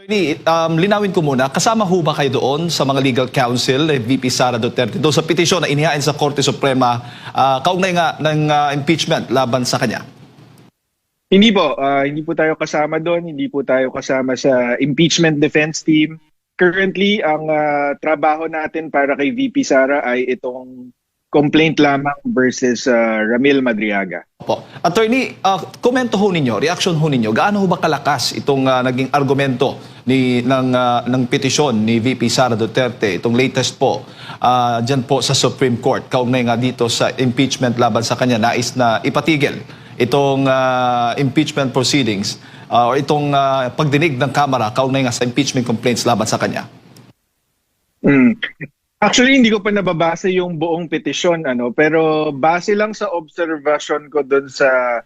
Attorney, linawin ko muna, kasama ho ba kayo doon sa mga legal counsel VP Sara Duterte doon sa petisyon na inihain sa Korte Suprema kaugnay nga ng impeachment laban sa kanya? Hindi po tayo kasama doon, hindi po tayo kasama sa impeachment defense team. Currently, ang trabaho natin para kay VP Sara ay itong complaint lamang versus Ramil Madriaga. Opo. Attorney, komento ho ninyo, reaction ho ninyo, gaano ho ba kalakas itong naging argumento ng petisyon ni VP Sara Duterte, itong latest po, dyan po sa Supreme Court, kaugnay nga dito sa impeachment laban sa kanya, nais na ipatigil itong impeachment proceedings or itong pagdinig ng Kamara kaugnay nga sa impeachment complaints laban sa kanya? Actually, hindi ko pa nababasa yung buong petisyon, pero base lang sa observation ko doon sa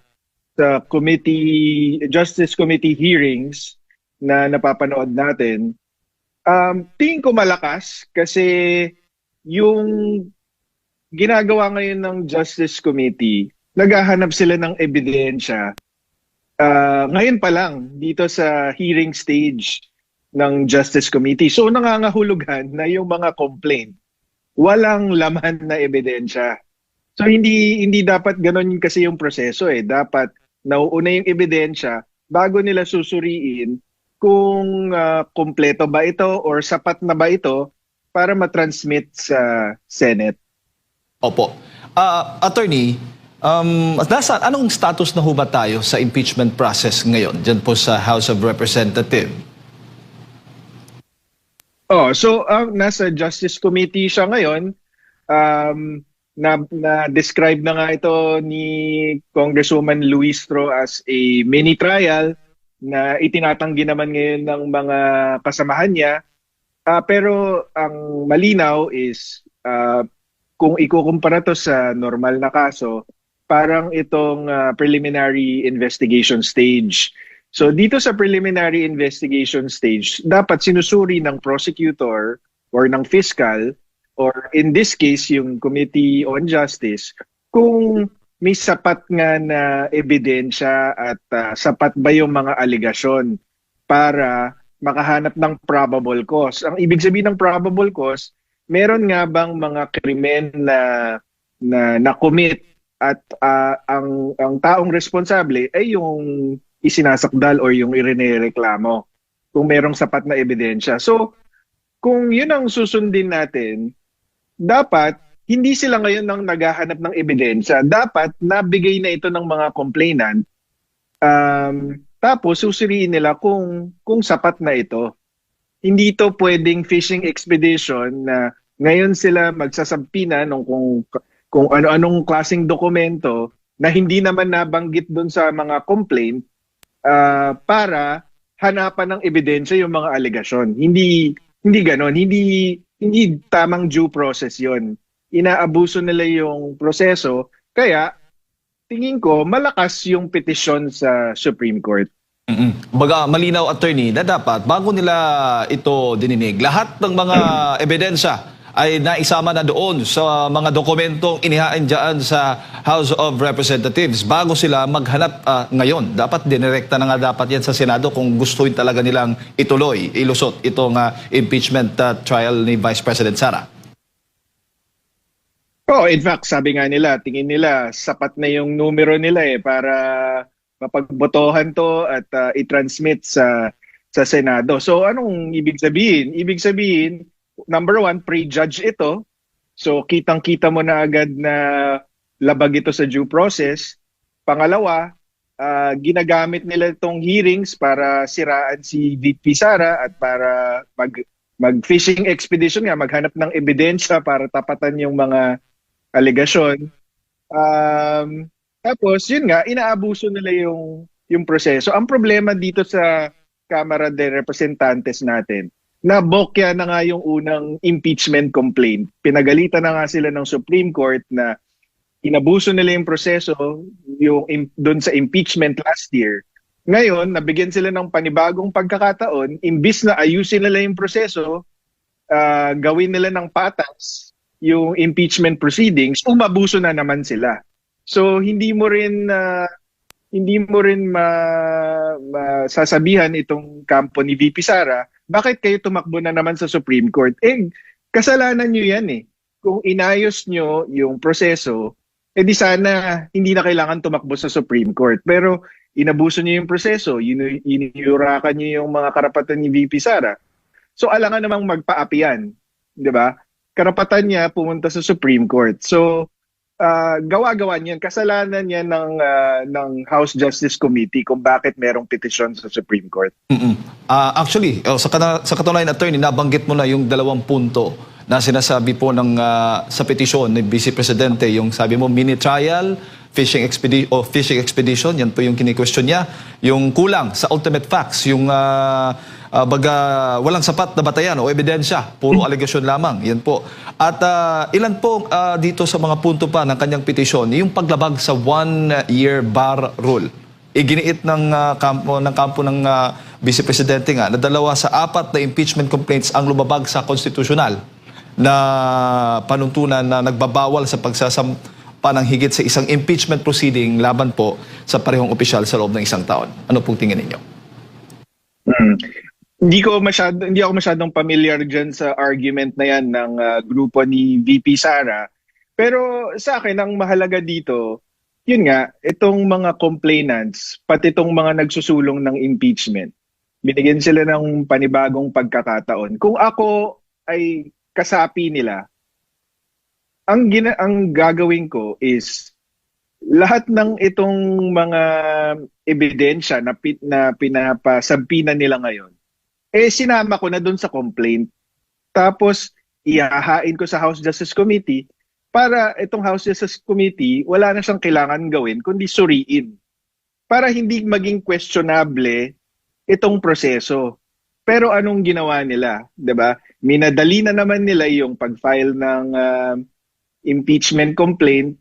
Justice Committee hearings na napapanood natin, tingin ko malakas kasi yung ginagawa ngayon ng Justice Committee, naghahanap sila ng ebidensya. Ngayon pa lang, dito sa hearing stage ng Justice Committee. So nangangahulugan na yung mga complaint, walang laman na ebidensya. So hindi dapat ganoon kasi yung proseso eh. Dapat nauuna yung ebidensya bago nila susuriin kung kompleto ba ito or sapat na ba ito para matransmit sa Senate. Opo. Attorney, anong status na ho ba tayo sa impeachment process ngayon dyan po sa House of Representatives? Nasa Justice Committee siya ngayon. Na-describe na nga ito ni Congresswoman Luistro as a mini trial na itinatanggi naman ngayon ng mga kasamahan niya. Pero ang malinaw is kung ikukumpara to sa normal na kaso, parang itong preliminary investigation stage. So dito sa preliminary investigation stage, dapat sinusuri ng prosecutor or ng fiscal or in this case yung Committee on Justice kung may sapat nga na ebidensya at sapat ba yung mga aligasyon para makahanap ng probable cause. Ang ibig sabihin ng probable cause, meron nga bang mga krimen na commit at ang taong responsable ay yung isinasakdal or yung irinereklamo kung merong sapat na ebidensya. So, kung yun ang susundin natin, dapat hindi sila ngayon nang naghahanap ng ebidensya. Dapat nabigay na ito ng mga complainant. Tapos susuriin nila kung sapat na ito. Hindi ito pwedeng fishing expedition na ngayon sila magsasabpina kung ano-anong klaseng dokumento na hindi naman nabanggit doon sa mga complaint para hanapan ng ebidensya yung mga alegasyon. Hindi ganon. Hindi tamang due process yon. Inaabuso nila yung proseso. Kaya, tingin ko, malakas yung petisyon sa Supreme Court. Baga, malinaw, attorney, na dapat bago nila ito dininig, lahat ng mga ebidensya ay naisama na doon sa mga dokumentong inihain dyan sa House of Representatives bago sila maghanap ngayon. Dapat dinirekta na nga dapat yan sa Senado kung gustuin talaga nilang ilusot itong impeachment trial ni Vice President Sara. In fact, sabi nga nila, tingin nila sapat na yung numero nila para mapagbotohan to at i-transmit sa Senado. So anong ibig sabihin? Ibig sabihin, number one, pre-judge ito. So kitang-kita mo na agad na labag ito sa due process. Pangalawa, ginagamit nila itong hearings para siraan si VP Sara at para mag-fishing expedition nga, maghanap ng ebidensya para tapatan yung mga alegasyon. Tapos yun nga, inaabuso nila yung proseso. Ang problema dito sa Kamara de Representantes natin, nabokya na nga yung unang impeachment complaint. Pinagalitan na nga sila ng Supreme Court na inabuso nila yung proseso doon sa impeachment last year. Ngayon, nabigyan sila ng panibagong pagkakataon, imbis na ayusin nila yung proseso, gawin nila ng patas yung impeachment proceedings, umabuso na naman sila. So hindi mo rin hindi mo rin masasabihan itong kampo ni VP Sara, bakit kayo tumakbo na naman sa Supreme Court? Eh, kasalanan nyo yan eh. Kung inayos nyo yung proseso, eh di sana hindi na kailangan tumakbo sa Supreme Court. Pero inabuso nyo yung proseso, iniyurakan nyo yung mga karapatan ni VP Sara. So alangan namang magpa-api yan, di ba? Karapatan niya pumunta sa Supreme Court. So gawa-gawa niyan, kasalanan niya ng House Justice Committee kung bakit merong petisyon sa Supreme Court. Actually, sa katunayan, attorney, nabanggit mo na yung 2 punto na sinasabi po sa petisyon ni Vice Presidente, yung sabi mo mini trial, fishing expedition, yan po yung kini-question niya. Yung kulang sa ultimate facts, yung walang sapat na batayan o ebidensya, puro alegasyon lamang, yan po. At ilan po dito sa mga punto pa ng kanyang petisyon, yung paglabag sa 1-year bar rule. Iginiit ng kampo ng Vice Presidente nga na 2 sa 4 na impeachment complaints ang lumabag sa konstitusyonal na panuntunan na nagbabawal sa pagsasampa ng higit sa isang impeachment proceeding laban po sa parehong opisyal sa loob ng 1 taon. Ano pong tingin ninyo? Hindi ako masyadong familiar dyan sa argument na yan ng grupo ni VP Sara. Pero sa akin, ang mahalaga dito, yun nga, itong mga complainants, pati itong mga nagsusulong ng impeachment, binigyan sila ng panibagong pagkakataon. Kung ako ay kasapi nila, ang gagawin ko is lahat ng itong mga ebidensya na pinapasampina nila ngayon, eh sinama ko na doon sa complaint. Tapos ihahain ko sa House Justice Committee para itong House Justice Committee wala na siyang kailangan gawin kundi suriin. Para hindi maging questionable itong proseso. Pero anong ginawa nila, 'di ba? Minadali na naman nila yung pag-file ng impeachment complaint.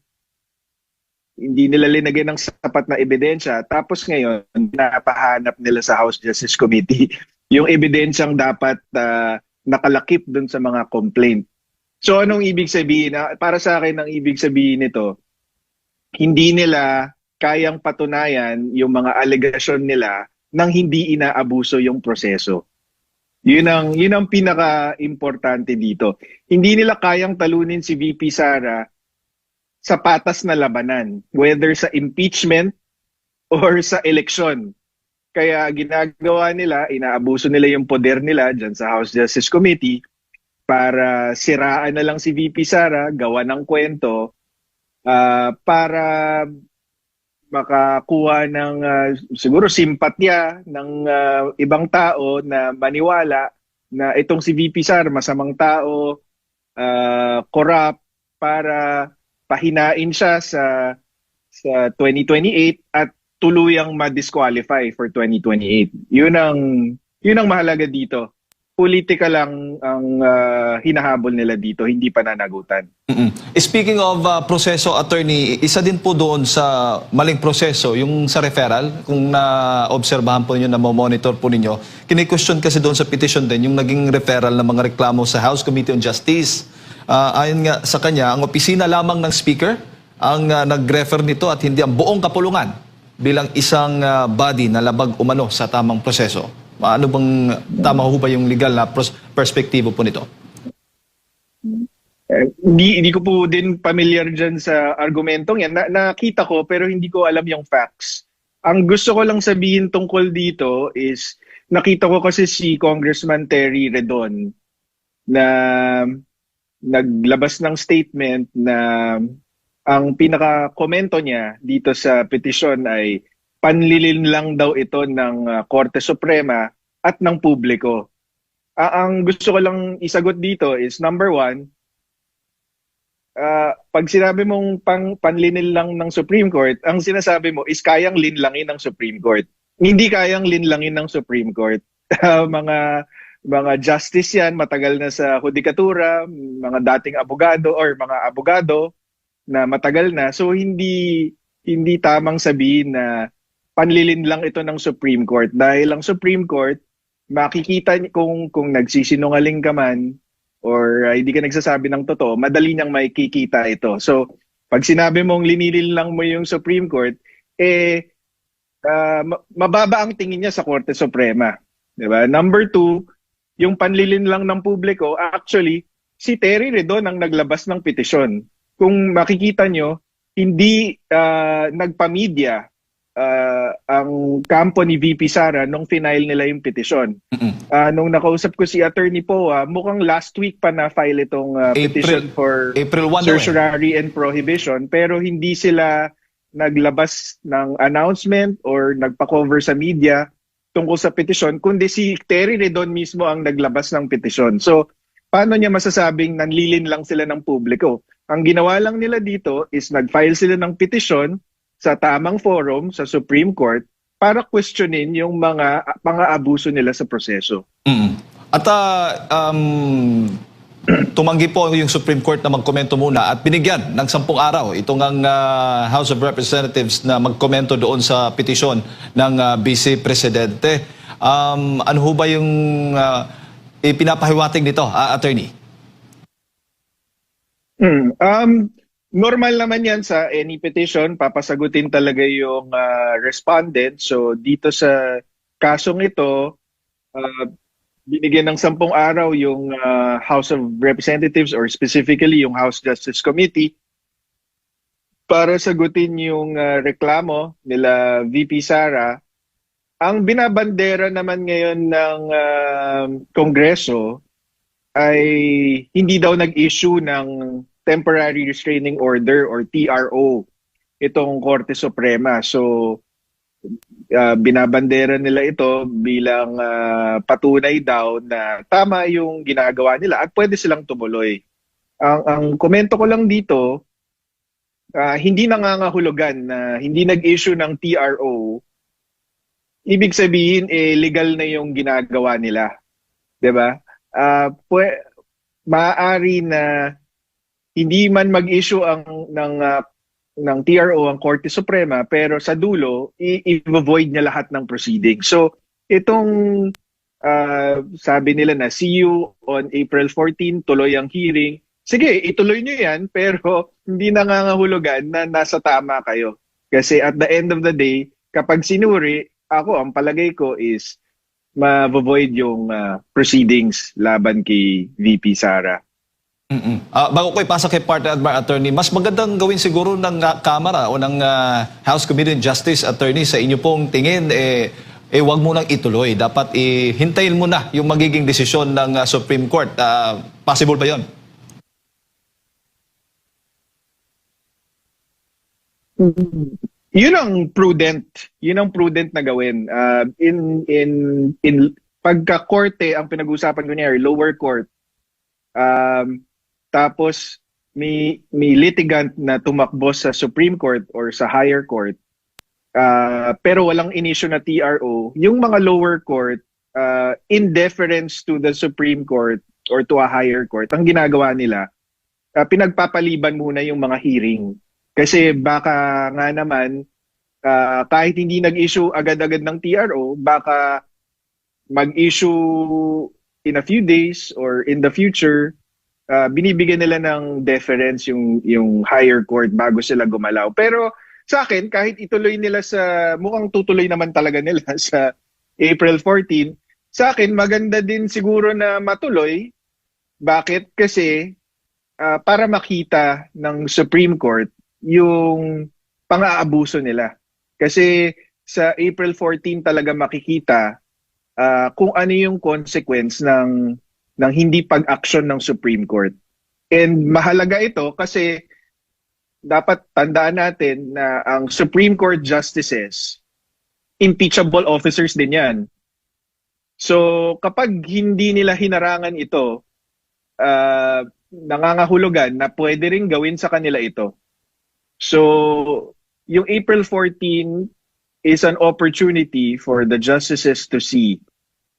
Hindi nila linagyan ng sapat na ebidensya. Tapos ngayon, napahanap nila sa House Justice Committee yung ebidensyang dapat nakalakip dun sa mga complaint. So anong ibig sabihin? Para sa akin, ang ibig sabihin nito, hindi nila kayang patunayan yung mga alegasyon nila nang hindi inaabuso yung proseso. Yun ang pinaka-importante dito. Hindi nila kayang talunin si VP Sara sa patas na labanan, whether sa impeachment or sa eleksyon. Kaya ginagawa nila, inaabuso nila yung poder nila dyan sa House Justice Committee para siraan na lang si VP Sara, gawa ng kwento, para makakuha ng siguro simpatya ng ibang tao na maniwala na itong si VP Sara masamang tao, corrupt, para pahinain siya sa 2028 at tuluyang ma-disqualify for 2028. Yun ang mahalaga dito. Politika lang ang hinahabol nila dito, hindi pananagutan. Speaking of proseso, attorney, isa din po doon sa maling proseso, yung sa referral, kung na-obserbahan po ninyo, na-monitor po ninyo, kini-question kasi doon sa petition din, yung naging referral ng mga reklamo sa House Committee on Justice. Ayon nga sa kanya, ang opisina lamang ng Speaker ang nag-refer nito at hindi ang buong kapulungan bilang isang body na labag umano sa tamang proseso. Ano bang tama ho ba yung legal na perspektibo po nito? Hindi ko po din familiar dyan sa argumentong yan. Nakita ko pero hindi ko alam yung facts. Ang gusto ko lang sabihin tungkol dito is nakita ko kasi si Congressman Terry Redon na naglabas ng statement na ang pinaka-komento niya dito sa petisyon ay panlilin lang daw ito ng Korte Suprema at ng publiko. Ang gusto ko lang isagot dito is number 1, pag sinabi mong panlinil lang ng Supreme Court, ang sinasabi mo is kayang linlangin ng Supreme Court. Hindi kayang linlangin ng Supreme Court. mga justice yan, matagal na sa hudikatura, mga dating abogado or mga abogado na matagal na. So hindi tamang sabihin na panlilin lang ito ng Supreme Court. Dahil ang Supreme Court, makikita kung nagsisinungaling ka man or hindi ka nagsasabi ng totoo, madali niyang makikita ito. So, pag sinabi mong linilin lang mo yung Supreme Court, mababa ang tingin niya sa Korte Suprema. Diba? Number two, yung panlilin lang ng publiko, actually, si Terry Redon ang naglabas ng petisyon. Kung makikita nyo, hindi nagpa-media ang kampo ni VP Sara nung final nila yung petisyon. Nung nakausap ko si Attorney Poa, mukhang last week pa na-file itong petition for April 1 certiorari and prohibition, pero hindi sila naglabas ng announcement or nagpa-cover sa media tungkol sa petisyon, kundi si Terry Redon mismo ang naglabas ng petisyon. So, paano niya masasabing nanlilin lang sila ng publiko? Ang ginawa lang nila dito is nag-file sila ng petisyon sa tamang forum, sa Supreme Court, para questionin yung mga pang-aabuso nila sa proseso. At tumanggi po yung Supreme Court na magkomento muna at binigyan ng 10 araw itong ang House of Representatives na magkomento doon sa petisyon ng Vice Presidente. Ano ho ba yung ipinapahiwatig nito, Attorney? Normal naman yan sa any petition, papasagutin talaga yung respondent. So dito sa kasong ito, binigyan ng 10 araw yung House of Representatives or specifically yung House Justice Committee para sagutin yung reklamo nila VP Sara. Ang binabandera naman ngayon ng Kongreso ay hindi daw nag-issue ng Temporary Restraining Order or TRO itong Korte Suprema. So, binabandera nila ito bilang patunay daw na tama yung ginagawa nila at pwede silang tumuloy. Ang komento ko lang dito, hindi nangangahulugan na hindi nag-issue ng TRO, ibig sabihin legal na yung ginagawa nila. 'Di ba? Maaari na hindi man mag-issue ng TRO ang Korte Suprema, pero sa dulo i-void niya lahat ng proceedings. So itong sabi nila na see you on April 14, tuloy ang hearing. Sige, ituloy niyo yan, pero hindi nangangahulugan na nasa tama kayo. Kasi at the end of the day, kapag sinuri, ang palagay ko is ma-void yung proceedings laban kay VP Sara. Bago ko ipasa kay partner attorney, mas magandang gawin siguro ng Kamara o ng House Committee on Justice, attorney, sa inyo pong tingin, wag mo nang ituloy. Dapat hintayin mo na yung magiging desisyon ng Supreme Court. Possible ba yon? Yun ang prudent. Yun ang prudent na gawin. In pagka-korte, ang pinag-usapan ko niya, lower court, tapos may litigant na tumakbo sa Supreme Court or sa higher court, pero walang inisyu na TRO, yung mga lower court, in deference to the Supreme Court or to a higher court, ang ginagawa nila, pinagpapaliban muna yung mga hearing. Kasi baka nga naman, kahit hindi nag-issue agad-agad ng TRO, baka mag-issue in a few days or in the future, binibigyan nila ng deference yung higher court bago sila gumalaw. Pero sa akin, kahit ituloy nila mukhang tutuloy naman talaga nila sa April 14, sa akin maganda din siguro na matuloy. Bakit? Kasi para makita ng Supreme Court yung pang-aabuso nila. Kasi sa April 14 talaga makikita kung ano yung consequence ng hindi pag-action ng Supreme Court. And mahalaga ito kasi dapat tandaan natin na ang Supreme Court justices, impeachable officers din yan. So kapag hindi nila hinarangan ito, nangangahulugan na pwede rin gawin sa kanila ito. So yung April 14 is an opportunity for the justices to see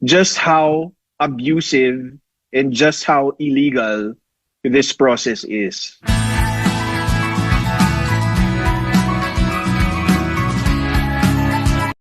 just how abusive and just how illegal this process is.